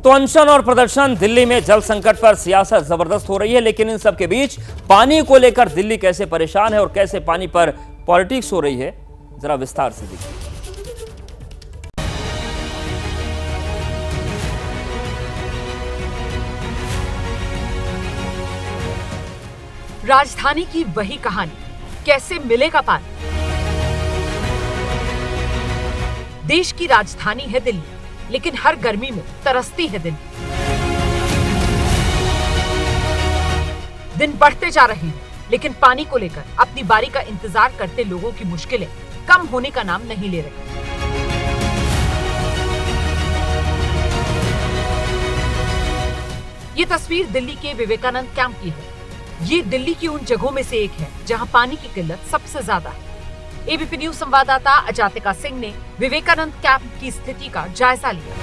तो अनशन और प्रदर्शन, दिल्ली में जल संकट पर सियासत जबरदस्त हो रही है, लेकिन इन सब के बीच पानी को लेकर दिल्ली कैसे परेशान है और कैसे पानी पर पॉलिटिक्स हो रही है, जरा विस्तार से देखिए। राजधानी की वही कहानी, कैसे मिलेगा पानी। देश की राजधानी है दिल्ली, लेकिन हर गर्मी में तरसती है दिल्ली। दिन बढ़ते जा रहे हैं, लेकिन पानी को लेकर अपनी बारी का इंतजार करते लोगों की मुश्किलें कम होने का नाम नहीं ले रही। ये तस्वीर दिल्ली के विवेकानंद कैंप की है। ये दिल्ली की उन जगहों में से एक है जहां पानी की किल्लत सबसे ज्यादा है। एबीपी न्यूज संवाददाता अजातिका सिंह ने विवेकानंद कैंप की स्थिति का जायजा लिया।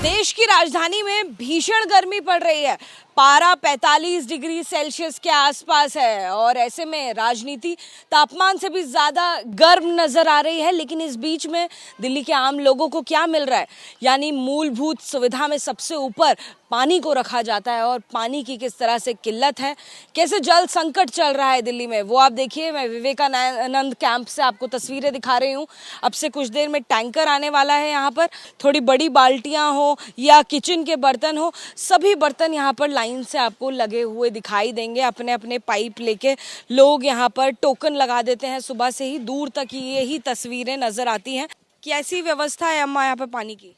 देश की राजधानी में भीषण गर्मी पड़ रही है। पारा 45 डिग्री सेल्सियस के आसपास है और ऐसे में राजनीति तापमान से भी ज्यादा गर्म नजर आ रही है। लेकिन इस बीच में दिल्ली के आम लोगों को क्या मिल रहा है, यानी मूलभूत सुविधा में सबसे ऊपर पानी को रखा जाता है और पानी की किस तरह से किल्लत है, कैसे जल संकट चल रहा है दिल्ली में, वो आप देखिए। मैं विवेकानंद कैंप से आपको तस्वीरें दिखा रही हूँ। अब से कुछ देर में टैंकर आने वाला है। यहाँ पर थोड़ी बड़ी बाल्टियां हो या किचन के बर्तन हो, सभी बर्तन यहाँ पर लाइन से आपको लगे हुए दिखाई देंगे। अपने अपने पाइप लेके लोग यहाँ पर टोकन लगा देते हैं। सुबह से ही दूर तक यही तस्वीरें नजर आती हैं। कैसी व्यवस्था है अम्मा यहाँ पे पानी की?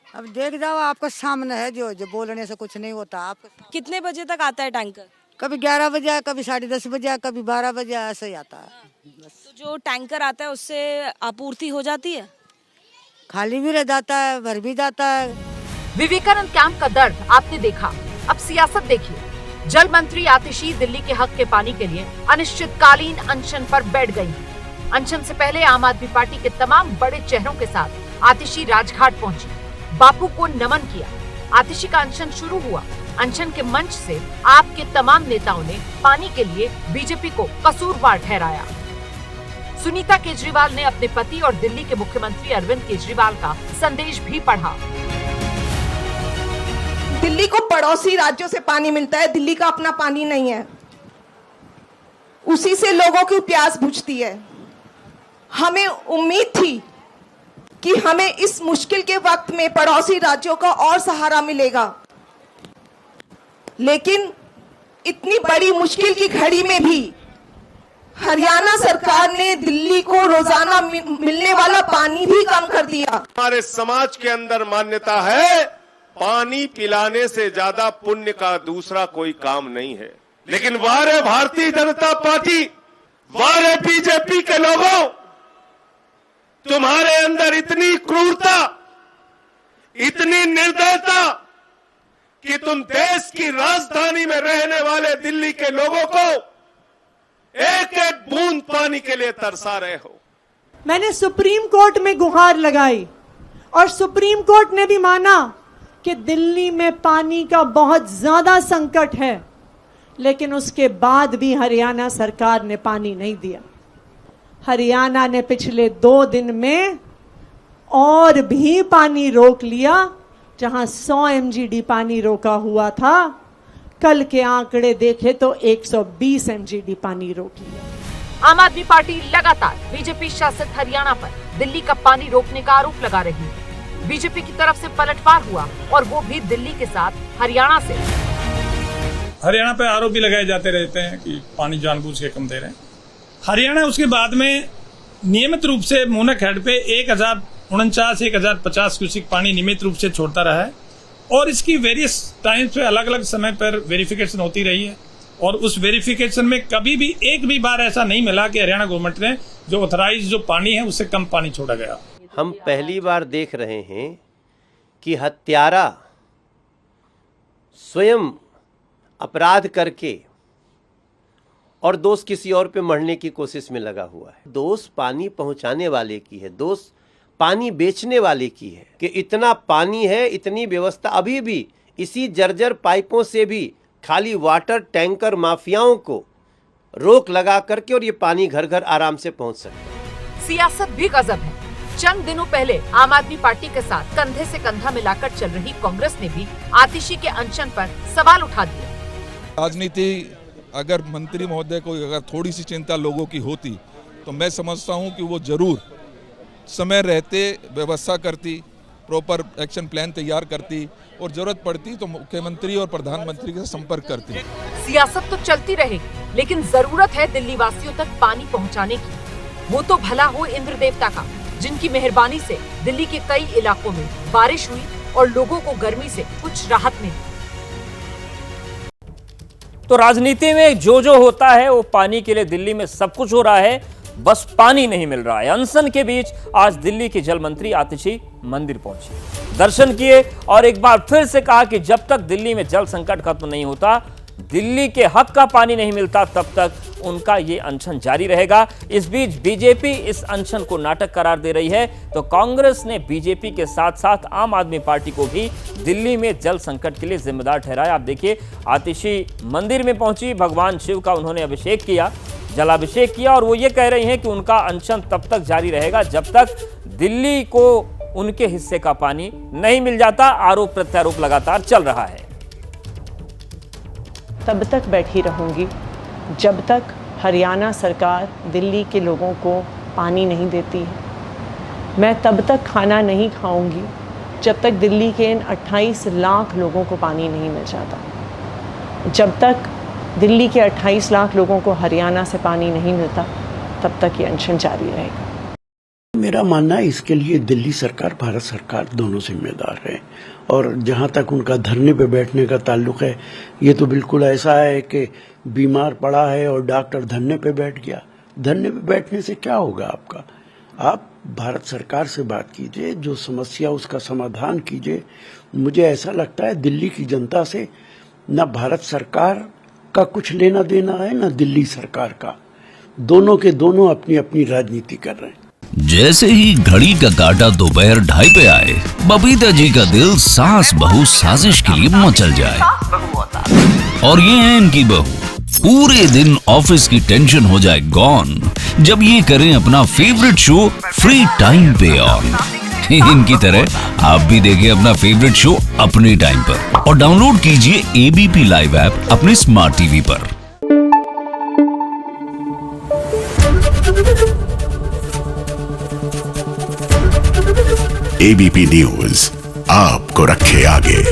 अब देख जाओ, आपका सामने है। जो बोलने से कुछ नहीं होता। आपका कितने बजे तक आता है टैंकर? कभी 11 बजे, कभी 10:30 बजे, कभी 12 बजे, ऐसे ही आता है। तो जो टैंकर आता है उससे आपूर्ति हो जाती है? खाली भी रह जाता है, भर भी जाता है। विवेकानंद कैंप का दर्द आपने देखा, अब सियासत देखिए। जल मंत्री आतिशी दिल्ली के हक के पानी के लिए अनिश्चितकालीन अनशन पर बैठ गई। अनशन से पहले आम आदमी पार्टी के तमाम बड़े चेहरों के साथ आतिशी राजघाट पहुंची, बापू को नमन किया। आतिशी का अनशन शुरू हुआ। अनशन के मंच से आपके तमाम नेताओं ने पानी के लिए बीजेपी को कसूरवार ठहराया। सुनीता केजरीवाल ने अपने पति और दिल्ली के मुख्यमंत्री अरविंद केजरीवाल का संदेश भी पढ़ा। दिल्ली को पड़ोसी राज्यों से पानी मिलता है, दिल्ली का अपना पानी नहीं है। उसी से लोगों की प्यास बुझती है। हमें उम्मीद थी कि हमें इस मुश्किल के वक्त में पड़ोसी राज्यों का और सहारा मिलेगा, लेकिन इतनी बड़ी मुश्किल की घड़ी में भी हरियाणा सरकार ने दिल्ली को रोजाना मिलने वाला पानी भी कम कर दिया। हमारे समाज के अंदर मान्यता है, पानी पिलाने से ज्यादा पुण्य का दूसरा कोई काम नहीं है। लेकिन वारे भारतीय जनता पार्टी, वारे बीजेपी के लोगों, तुम्हारे अंदर इतनी क्रूरता, इतनी निर्दयता कि तुम देश की राजधानी में रहने वाले दिल्ली के लोगों को एक एक बूंद पानी के लिए तरसा रहे हो। मैंने सुप्रीम कोर्ट में गुहार लगाई और सुप्रीम कोर्ट ने भी माना कि दिल्ली में पानी का बहुत ज्यादा संकट है, लेकिन उसके बाद भी हरियाणा सरकार ने पानी नहीं दिया। हरियाणा ने पिछले 2 दिन में और भी पानी रोक लिया। जहां 100 MGD पानी रोका हुआ था, कल के आंकड़े देखे तो 120 MGD पानी रोक लिया। आम आदमी पार्टी लगातार बीजेपी शासित हरियाणा पर दिल्ली का पानी रोकने का आरोप लगा रही है। बीजेपी की तरफ से पलटवार हुआ और वो भी दिल्ली के साथ हरियाणा से। हरियाणा पे आरोप भी लगाए जाते रहते हैं कि पानी जानबूझ के कम दे रहे हैं। हरियाणा उसके बाद में नियमित रूप से मूनक हेड पे 1049-1050 क्यूसेक पानी नियमित रूप से छोड़ता रहा है और इसकी वेरियस टाइम्स पे अलग अलग समय पर वेरिफिकेशन होती रही है। और उस वेरिफिकेशन में कभी भी एक भी बार ऐसा नहीं मिला कि हरियाणा गवर्नमेंट ने जो ऑथराइज जो पानी है उससे कम पानी छोड़ा गया। हम पहली बार देख रहे हैं कि हत्यारा स्वयं अपराध करके और दोष किसी और पे मरने की कोशिश में लगा हुआ है। दोष पानी पहुंचाने वाले की है, दोष पानी बेचने वाले की है कि इतना पानी है, इतनी व्यवस्था। अभी भी इसी जर्जर पाइपों से भी खाली वाटर टैंकर माफियाओं को रोक लगा करके और ये पानी घर घर आराम से पहुंच सकता है। सियासत भी गजब है। चंद दिनों पहले आम आदमी पार्टी के साथ कंधे से कंधा मिलाकर चल रही कांग्रेस ने भी आतिशी के अनशन पर सवाल उठा दिया। राजनीति अगर मंत्री महोदय को अगर थोड़ी सी चिंता लोगों की होती तो मैं समझता हूं कि वो जरूर समय रहते व्यवस्था करती, प्रॉपर एक्शन प्लान तैयार करती और जरूरत पड़ती तो मुख्यमंत्री और प्रधानमंत्री के संपर्क करती। सियासत तो चलती रहेगी, लेकिन जरूरत है दिल्ली वासियों तक पानी पहुंचाने की। वो तो भला हो इंद्र देवता का, जिनकी मेहरबानी से दिल्ली के कई इलाकों में बारिश हुई और लोगों को गर्मी से कुछ राहत मिली। तो राजनीति में जो होता है वो पानी के लिए दिल्ली में सब कुछ हो रहा है, बस पानी नहीं मिल रहा है। अनशन के बीच आज दिल्ली की जल मंत्री आतिशी मंदिर पहुंची, दर्शन किए और एक बार फिर से कहा कि जब तक दिल्ली में जल संकट खत्म नहीं होता, दिल्ली के हक का पानी नहीं मिलता, तब तक उनका ये अनशन जारी रहेगा। इस बीच बीजेपी इस अनशन को नाटक करार दे रही है, तो कांग्रेस ने बीजेपी के साथ साथ आम आदमी पार्टी को भी दिल्ली में जल संकट के लिए जिम्मेदार ठहराया। आप देखिए, आतिशी मंदिर में पहुंची, भगवान शिव का उन्होंने अभिषेक किया, जलाभिषेक किया और वो ये कह रही हैं कि उनका अनशन तब तक जारी रहेगा जब तक दिल्ली को उनके हिस्से का पानी नहीं मिल जाता। आरोप प्रत्यारोप लगातार चल रहा है। तब तक बैठी रहूंगी जब तक हरियाणा सरकार दिल्ली के लोगों को पानी नहीं देती है। मैं तब तक खाना नहीं खाऊंगी जब तक दिल्ली के इन 28 लाख लोगों को पानी नहीं मिल जाता। जब तक दिल्ली के 28 लाख लोगों को हरियाणा से पानी नहीं मिलता, तब तक ये अनशन जारी रहेगा। मेरा मानना है इसके लिए दिल्ली सरकार, भारत सरकार दोनों जिम्मेदार है। और जहां तक उनका धरने पे बैठने का ताल्लुक है, ये तो बिल्कुल ऐसा है कि बीमार पड़ा है और डॉक्टर धरने पे बैठ गया। धरने पे बैठने से क्या होगा आपका? आप भारत सरकार से बात कीजिए, जो समस्या उसका समाधान कीजिए। मुझे ऐसा लगता है दिल्ली की जनता से न भारत सरकार का कुछ लेना देना है, न दिल्ली सरकार का। दोनों के दोनों अपनी अपनी राजनीति कर रहे हैं। जैसे ही घड़ी का काटा दोपहर 2:30 पे आए, बबीता जी का दिल सास बहू साजिश के लिए मचल जाए। और ये है इनकी बहू, पूरे दिन ऑफिस की टेंशन हो जाए गॉन जब ये करें अपना फेवरेट शो फ्री टाइम पे ऑन। इनकी तरह आप भी देखें अपना फेवरेट शो अपने टाइम पर और डाउनलोड कीजिए एबीपी लाइव ऐप अपने स्मार्ट टीवी पर। एबीपी न्यूज आपको रखे आगे।